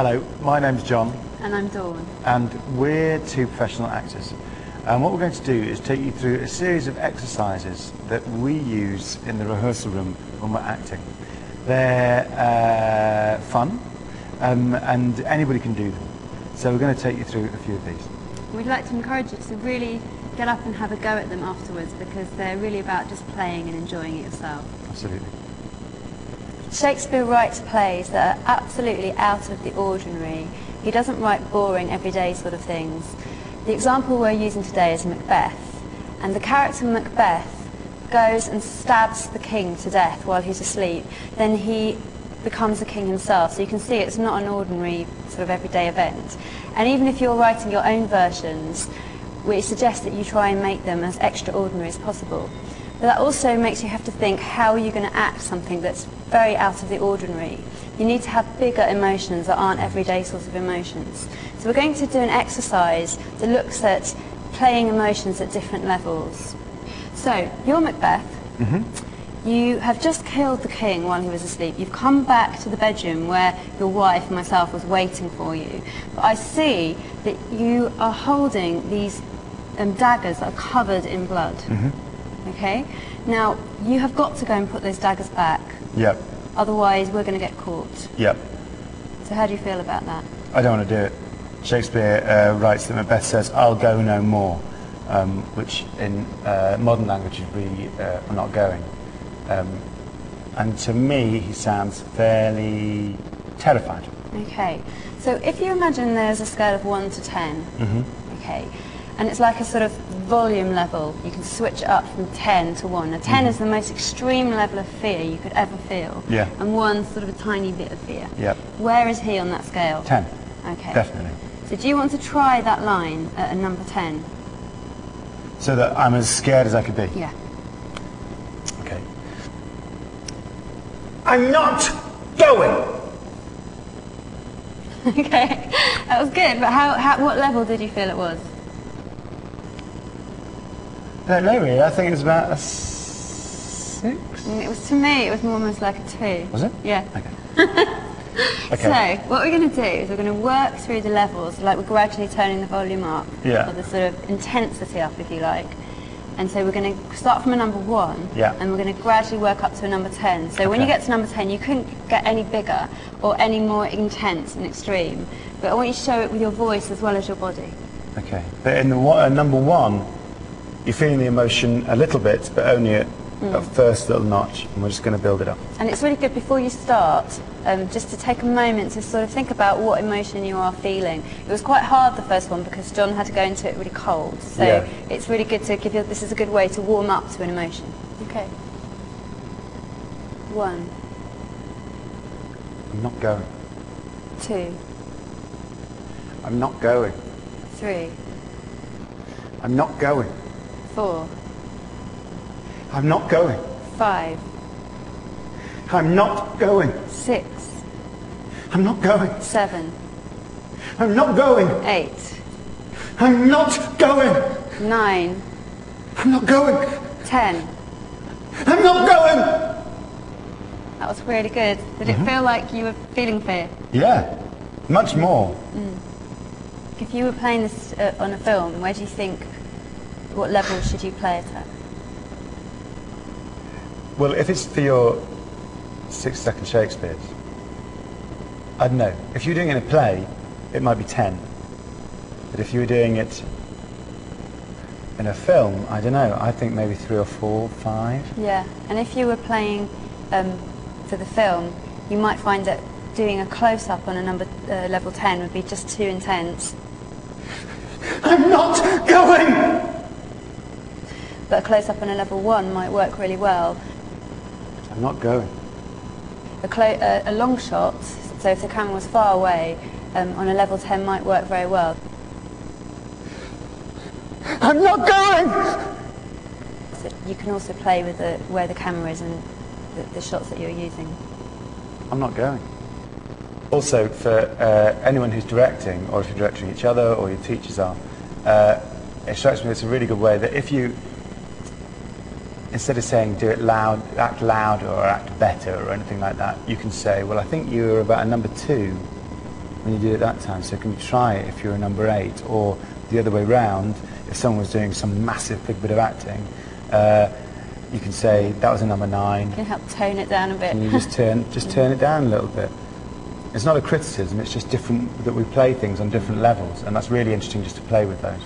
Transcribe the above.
Hello, my name's John. And I'm Dawn. And we're two professional actors. And what we're going to do is take you through a series of exercises that we use in the rehearsal room when we're acting. They're fun, and anybody can do them. So we're going to take you through a few of these. We'd like to encourage you to really get up and have a go at them afterwards, because they're really about just playing and enjoying it yourself. Absolutely. Shakespeare writes plays that are absolutely out of the ordinary. He doesn't write boring, everyday sort of things. The example we're using today is Macbeth, and the character Macbeth goes and stabs the king to death while he's asleep. Then he becomes the king himself, so you can see it's not an ordinary sort of everyday event. And even if you're writing your own versions, we suggest that you try and make them as extraordinary as possible. But that also makes you have to think, how are you going to act something that's very out of the ordinary? You need to have bigger emotions that aren't everyday sorts of emotions. So we're going to do an exercise that looks at playing emotions at different levels. So, you're Macbeth. You have just killed the king while he was asleep. You've come back to the bedroom where your wife and myself was waiting for you. But I see that you are holding these daggers that are covered in blood. Okay? Now, you have got to go and put those daggers back. Yep. Otherwise, we're going to get caught. Yep. So how do you feel about that? I don't want to do it. Shakespeare writes that Macbeth says, "I'll go no more," which in modern language would be, "I'm not going." And to me, he sounds fairly terrified. Okay. So if you imagine there's a scale of 1 to 10, okay, and it's like a sort of volume level. You can switch it up from 10 to 1. Now 10 is the most extreme level of fear you could ever feel. Yeah. And 1's sort of a tiny bit of fear. Yep. Where is he on that scale? 10. Okay. Definitely. So do you want to try that line at a number 10? So that I'm as scared as I could be? Yeah. Okay. I'm not going! Okay. That was good, but what level did you feel it was? I don't know really, I think it was about a 6? It was, to me, it was almost like a 2. Was it? Yeah. Okay. Okay. So, what we're going to do is we're going to work through the levels, like we're gradually turning the volume up, Yeah. or the sort of intensity up, if you like. And so we're going to start from a number 1, Yeah. and we're going to gradually work up to a number 10. So when you Okay. get to number 10, you couldn't get any bigger or any more intense and extreme. But I want you to show it with your voice as well as your body. Okay. But in the number 1, you're feeling the emotion a little bit, but only at first little notch, and we're just going to build it up. And it's really good before you start, just to take a moment to sort of think about what emotion you are feeling. It was quite hard, the first one, because John had to go into it really cold. So Yeah. it's really good to give you, this is a good way to warm up to an emotion. Okay. 1, I'm not going. 2, I'm not going. 3, I'm not going. 4, I'm not going. 5, I'm not going. 6, I'm not going. 7, I'm not going. 8, I'm not going. 9, I'm not going. 10. I'm not going. That was really good. Did it feel like you were feeling fear? Yeah, much more. If you were playing this on a film, where do you think, what level should you play it at? Well, if it's for your 6-second Shakespeare's, I don't know. If you're doing it in a play, it might be 10. But if you were doing it in a film, I don't know. I think maybe 3 or 4, 5. Yeah, and if you were playing for the film, you might find that doing a close-up on a level 10 would be just too intense. I'm not going! But a close-up on a level 1 might work really well. I'm not going. A long shot, so if the camera was far away, on a level 10 might work very well. I'm not going! So you can also play with where the camera is and the shots that you're using. I'm not going. Also, for anyone who's directing, or if you're directing each other, or your teachers are, it strikes me it's a really good way that if you, instead of saying do it loud, act louder or act better or anything like that, you can say, well, I think you're about a number 2 than you did at that time. So can you try it if you're a number 8, or the other way round, if someone was doing some massive big bit of acting, you can say that was a number 9. You can help tone it down a bit. Can you just turn it down a little bit? It's not a criticism, it's just different, that we play things on different levels, and that's really interesting just to play with those.